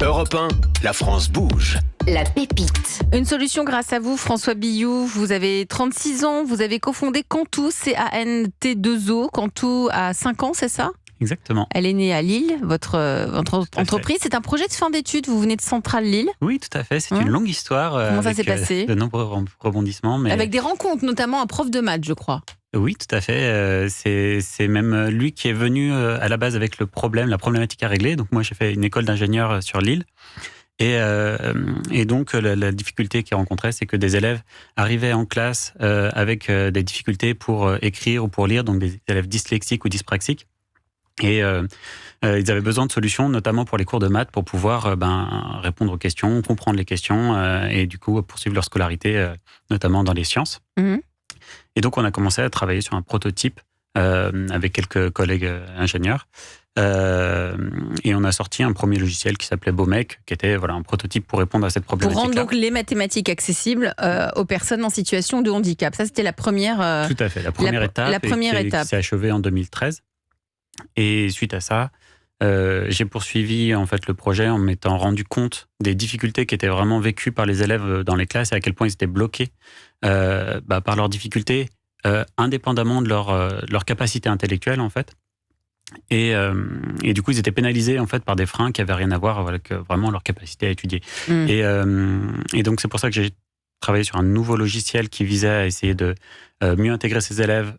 Europe 1, la France bouge. La pépite. Une solution grâce à vous, François Billoux. Vous avez 36 ans, vous avez cofondé Cantou, C-A-N-T-2-O. Cantou a 5 ans, c'est ça ? Exactement. Elle est née à Lille, votre entreprise. C'est un projet de fin d'études, vous venez de Centrale Lille. Oui, tout à fait. C'est une longue histoire. Comment ça s'est passé ? De nombreux rebondissements. Mais... Avec des rencontres, notamment un prof de maths, je crois. Oui, tout à fait. C'est même lui qui est venu à la base avec la problématique à régler. Donc moi, j'ai fait une école d'ingénieur sur Lille. Et donc, la difficulté qu'il rencontrait, c'est que des élèves arrivaient en classe avec des difficultés pour écrire ou pour lire, donc des élèves dyslexiques ou dyspraxiques. Et ils avaient besoin de solutions, notamment pour les cours de maths, pour pouvoir répondre aux questions, comprendre les questions et du coup poursuivre leur scolarité, notamment dans les sciences. Mmh. Et donc, on a commencé à travailler sur un prototype avec quelques collègues ingénieurs. Et on a sorti un premier logiciel qui s'appelait Bomec, qui était un prototype pour répondre à cette problématique. Pour rendre donc les mathématiques accessibles aux personnes en situation de handicap. Ça, c'était la première. Tout à fait, la première étape. Qui s'est achevée en 2013. Et suite à ça, j'ai poursuivi en fait le projet en m'étant rendu compte des difficultés qui étaient vraiment vécues par les élèves dans les classes et à quel point ils étaient bloqués par leurs difficultés, indépendamment de leur capacité intellectuelle en fait. Et du coup, ils étaient pénalisés en fait par des freins qui avaient rien à voir avec vraiment leur capacité à étudier. Et donc, c'est pour ça que j'ai travaillé sur un nouveau logiciel qui visait à essayer de mieux intégrer ces élèves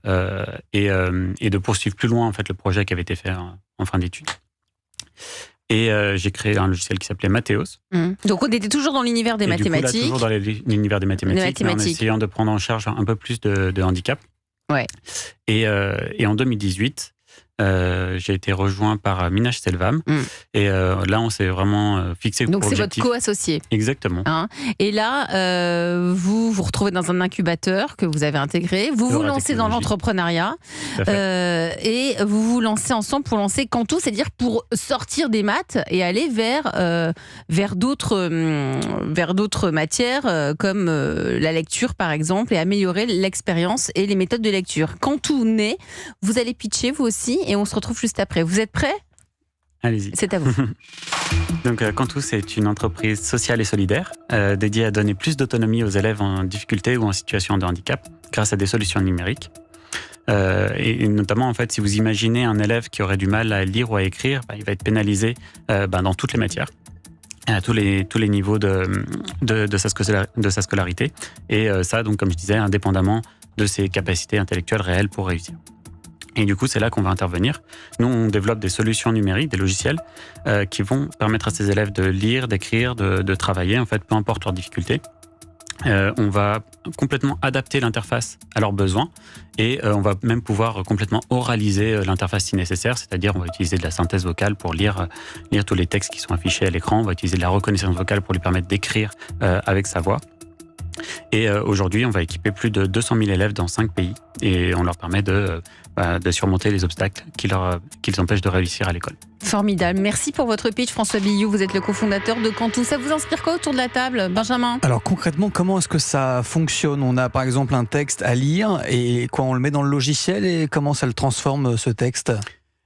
et de poursuivre plus loin en fait le projet qui avait été fait en fin d'études. Et j'ai créé un logiciel qui s'appelait Mathéos. Donc, on était toujours dans l'univers des mathématiques. Du coup, là, toujours dans l'univers des mathématiques, mais en essayant de prendre en charge un peu plus de handicap. Ouais. Et en 2018, j'ai été rejoint par Minaj Selvam. Et là, on s'est vraiment fixé pour objectif. Donc, c'est votre co-associé. Exactement. Et là, vous vous retrouvez dans un incubateur que vous avez intégré. Vous vous lancez dans l'entrepreneuriat. Et vous vous lancez ensemble pour lancer Cantou, c'est-à-dire pour sortir des maths et aller vers d'autres matières comme la lecture, par exemple, et améliorer l'expérience et les méthodes de lecture. Cantou naît, vous allez pitcher, vous aussi, et on se retrouve juste après. Vous êtes prêts ? Allez-y. C'est à vous. Donc, Cantou, c'est une entreprise sociale et solidaire dédiée à donner plus d'autonomie aux élèves en difficulté ou en situation de handicap grâce à des solutions numériques. Et notamment, en fait, si vous imaginez un élève qui aurait du mal à lire ou à écrire, il va être pénalisé dans toutes les matières, à tous les niveaux de sa scolarité. Et ça, donc, comme je disais, indépendamment de ses capacités intellectuelles réelles pour réussir. Et du coup, c'est là qu'on va intervenir. Nous, on développe des solutions numériques, des logiciels qui vont permettre à ces élèves de lire, d'écrire, de travailler, en fait, peu importe leurs difficultés. On va complètement adapter l'interface à leurs besoins et on va même pouvoir complètement oraliser l'interface si nécessaire, c'est-à-dire on va utiliser de la synthèse vocale pour lire tous les textes qui sont affichés à l'écran, on va utiliser de la reconnaissance vocale pour lui permettre d'écrire avec sa voix. Et aujourd'hui, on va équiper plus de 200 000 élèves dans 5 pays et on leur permet de surmonter les obstacles qui les empêchent de réussir à l'école. Formidable. Merci pour votre pitch, François Billoux. Vous êtes le cofondateur de Cantou. Ça vous inspire quoi autour de la table, Benjamin ? Alors concrètement, comment est-ce que ça fonctionne ? On a par exemple un texte à lire et on le met dans le logiciel et comment ça le transforme ce texte ?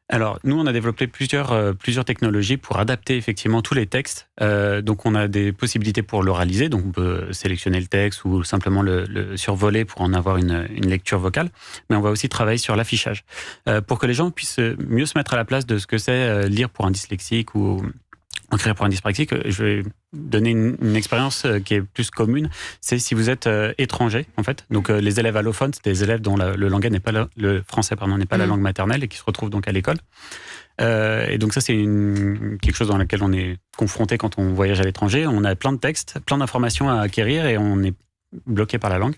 Alors, nous, on a développé plusieurs technologies pour adapter effectivement tous les textes. Donc, on a des possibilités pour l'oraliser. Donc, on peut sélectionner le texte ou simplement le survoler pour en avoir une lecture vocale. Mais on va aussi travailler sur l'affichage pour que les gens puissent mieux se mettre à la place de ce que c'est lire pour un dyslexique ou écrire pour un dyspraxique. Je vais donner une expérience qui est plus commune. C'est si vous êtes étranger, en fait. Donc, les élèves allophones, c'est des élèves dont le français n'est pas la langue maternelle et qui se retrouvent donc à l'école. Et donc ça, c'est quelque chose dans laquelle on est confronté quand on voyage à l'étranger. On a plein de textes, plein d'informations à acquérir et on est bloqué par la langue.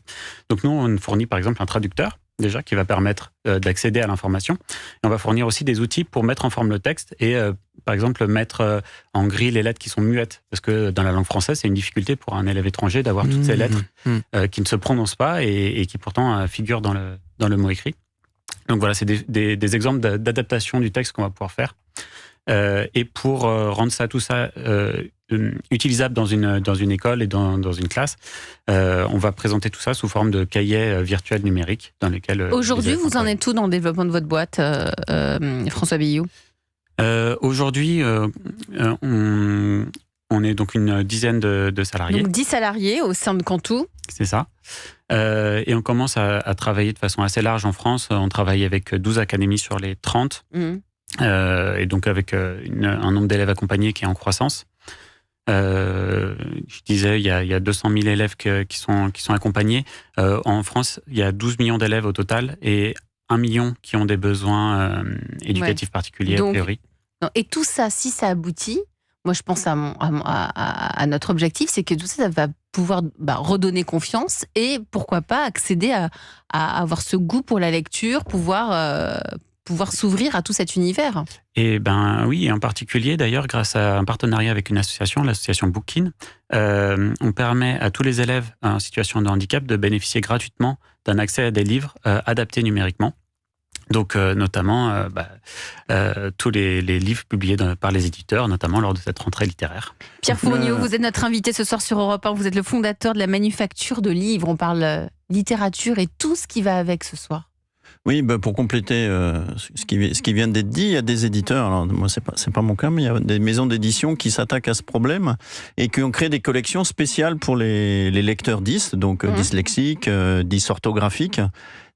Donc nous, on fournit par exemple un traducteur déjà qui va permettre d'accéder à l'information. Et on va fournir aussi des outils pour mettre en forme le texte et par exemple mettre en gris les lettres qui sont muettes. Parce que dans la langue française, c'est une difficulté pour un élève étranger d'avoir toutes ces lettres qui ne se prononcent pas et qui pourtant figurent dans le mot écrit. Donc voilà, c'est des exemples d'adaptation du texte qu'on va pouvoir faire. Et pour rendre tout ça utilisable dans une école et dans une classe, on va présenter tout ça sous forme de cahiers virtuels numériques dans lesquels... Aujourd'hui, vous en êtes où dans le développement de votre boîte, François Billoux ? Aujourd'hui, est donc une dizaine de salariés. Donc 10 salariés au sein de Cantou. C'est ça. Et on commence à travailler de façon assez large en France. On travaille avec 12 académies sur les 30. Et donc avec un nombre d'élèves accompagnés qui est en croissance. Je disais, il y a 200 000 élèves qui sont accompagnés. En France, il y a 12 millions d'élèves au total et 1 million qui ont des besoins éducatifs particuliers, donc, a priori. Et tout ça, si ça aboutit, moi je pense à notre objectif, c'est que tout ça va pouvoir redonner confiance et pourquoi pas accéder à avoir ce goût pour la lecture, pouvoir s'ouvrir à tout cet univers. Et oui, en particulier d'ailleurs grâce à un partenariat avec une association, l'association Bookin, on permet à tous les élèves en situation de handicap de bénéficier gratuitement d'un accès à des livres adaptés numériquement. Donc notamment tous les livres publiés par les éditeurs, notamment lors de cette rentrée littéraire. Pierre Fourniau, vous êtes notre invité ce soir sur Europe 1, vous êtes le fondateur de la manufacture de livres, on parle littérature et tout ce qui va avec ce soir. Oui, pour compléter ce qui vient d'être dit, il y a des éditeurs, alors moi c'est pas mon cas, mais il y a des maisons d'édition qui s'attaquent à ce problème et qui ont créé des collections spéciales pour les lecteurs dys, donc dyslexiques, dysorthographiques.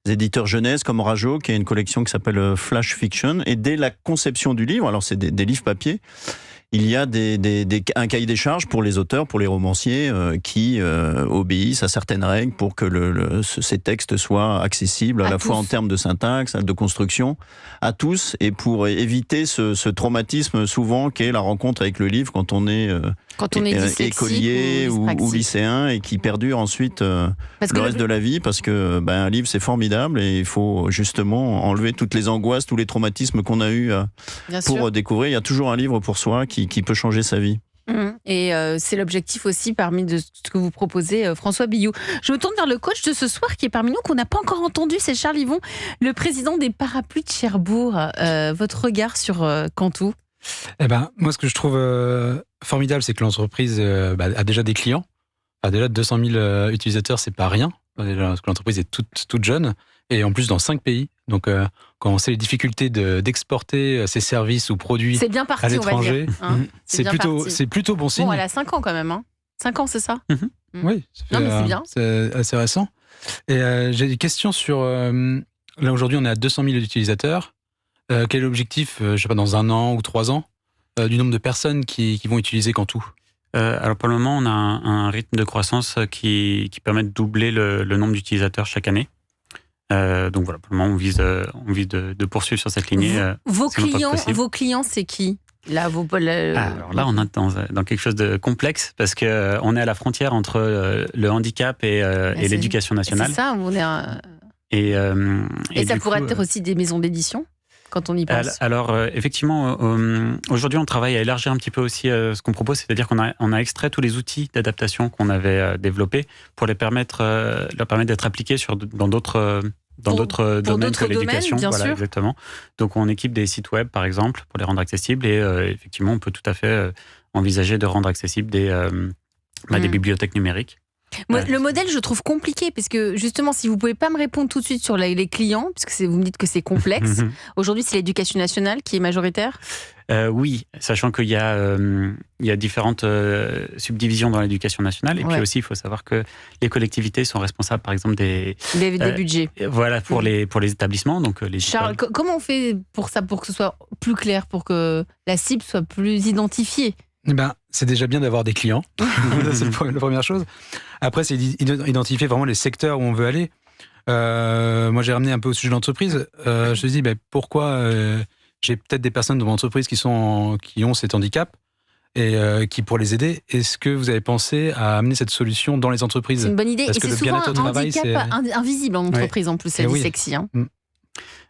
Des éditeurs jeunesse comme Rajo, qui a une collection qui s'appelle Flash Fiction, et dès la conception du livre, alors c'est des livres papier, il y a un cahier des charges pour les auteurs, pour les romanciers, qui obéissent à certaines règles pour que ces textes soient accessibles à la fois en termes de syntaxe, de construction, à tous, et pour éviter ce traumatisme souvent qu'est la rencontre avec le livre quand on est écolier ou lycéen et qui perdure ensuite le reste de la vie, parce que un livre c'est formidable et il faut justement enlever toutes les angoisses, tous les traumatismes qu'on a eus pour découvrir. Il y a toujours un livre pour soi qui peut changer sa vie. Et c'est l'objectif aussi parmi de ce que vous proposez, François Billoux. Je me tourne vers le coach de ce soir qui est parmi nous, qu'on n'a pas encore entendu, c'est Charles Yvon, le président des Parapluies de Cherbourg. Votre regard sur Cantou ? Moi, ce que je trouve formidable, c'est que l'entreprise a déjà des clients. Déjà 200 000 utilisateurs, c'est pas rien, parce que l'entreprise est toute jeune, et en plus dans 5 pays. Donc, quand on sait les difficultés d'exporter ses services ou produits c'est bien parti, à l'étranger, on va dire, c'est plutôt bon signe. Bon, elle a 5 ans quand même. 5 ans, c'est ça ? Oui, mais c'est bien. C'est assez récent. Et j'ai des questions sur... là, aujourd'hui, on est à 200 000 utilisateurs. Quel est l'objectif, je sais pas, dans 1 an ou 3 ans, du nombre de personnes qui vont utiliser Cantou ? Alors pour le moment, on a un rythme de croissance qui permet de doubler le nombre d'utilisateurs chaque année. Donc voilà, pour le moment, on vise de poursuivre sur cette lignée. Vos clients, c'est qui ? Alors là, on est dans quelque chose de complexe parce que on est à la frontière entre le handicap et l'éducation nationale. C'est ça, on est et ça pourrait être aussi des maisons d'édition quand on y pense. Alors effectivement, aujourd'hui, on travaille à élargir un petit peu aussi ce qu'on propose, c'est-à-dire qu'on a extrait tous les outils d'adaptation qu'on avait développés pour leur permettre d'être appliqués dans d'autres domaines que l'éducation. Voilà, sûr. Exactement. Donc on équipe des sites web, par exemple, pour les rendre accessibles, et effectivement, on peut tout à fait envisager de rendre accessibles des bibliothèques numériques. Le modèle, je trouve compliqué, parce que justement, si vous ne pouvez pas me répondre tout de suite sur les clients, puisque vous me dites que c'est complexe, aujourd'hui, c'est l'éducation nationale qui est majoritaire ? Oui, sachant qu'il y a différentes subdivisions dans l'éducation nationale, et puis aussi, il faut savoir que les collectivités sont responsables, par exemple, des budgets. Voilà, pour les établissements. Donc, Charles, comment on fait pour ça, pour que ce soit plus clair, pour que la cible soit plus identifiée ? C'est déjà bien d'avoir des clients. C'est la première chose. Après, c'est identifier vraiment les secteurs où on veut aller. Moi, j'ai ramené un peu au sujet de l'entreprise. Je me dis, pourquoi j'ai peut-être des personnes dans mon entreprise qui ont cet handicap et qui pourraient les aider. Est-ce que vous avez pensé à amener cette solution dans les entreprises ? C'est une bonne idée. Parce et c'est souvent un handicap invisible en entreprise, en plus, c'est dyslexie. Tout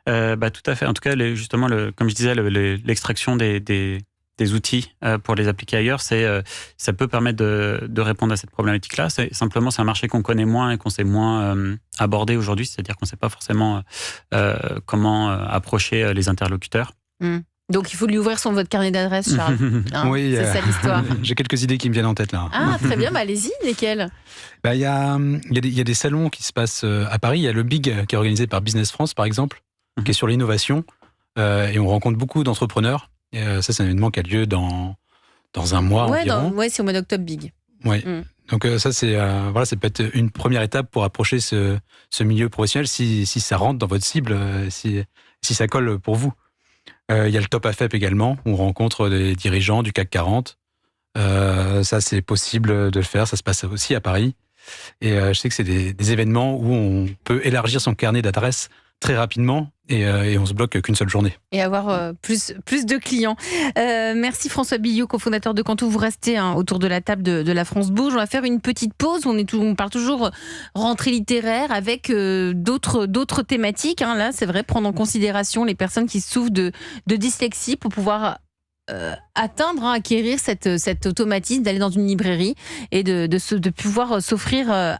à fait. En tout cas, justement, comme je disais, l'extraction des outils pour les appliquer ailleurs, ça peut permettre de répondre à cette problématique-là. Simplement, c'est un marché qu'on connaît moins et qu'on sait moins aborder aujourd'hui, c'est-à-dire qu'on ne sait pas forcément comment approcher les interlocuteurs. Donc, il faut lui ouvrir votre carnet d'adresses, Charles. Oui, c'est ça l'histoire. J'ai quelques idées qui me viennent en tête là. Ah, très bien, allez-y, lesquelles ? Il y a des salons qui se passent à Paris. Il y a le Big qui est organisé par Business France, par exemple, qui est sur l'innovation. Et on rencontre beaucoup d'entrepreneurs. Et ça, c'est un événement qui a lieu dans dans un mois environ. C'est au mois d'octobre big. Oui. Donc ça, ça peut être une première étape pour approcher ce milieu professionnel si ça rentre dans votre cible, si ça colle pour vous. Il y a le Top AFEP également, où on rencontre des dirigeants du CAC 40. Ça, c'est possible de le faire. Ça se passe aussi à Paris. Et je sais que c'est des événements où on peut élargir son carnet d'adresses très rapidement et on se bloque qu'une seule journée. Et avoir plus de clients. Merci François Billiot, cofondateur de Quantou. Vous restez autour de la table de La France Bouge. On va faire une petite pause. On parle toujours rentrée littéraire avec d'autres thématiques. Là, c'est vrai, prendre en considération les personnes qui souffrent de dyslexie pour pouvoir acquérir cet automatisme d'aller dans une librairie et de pouvoir s'offrir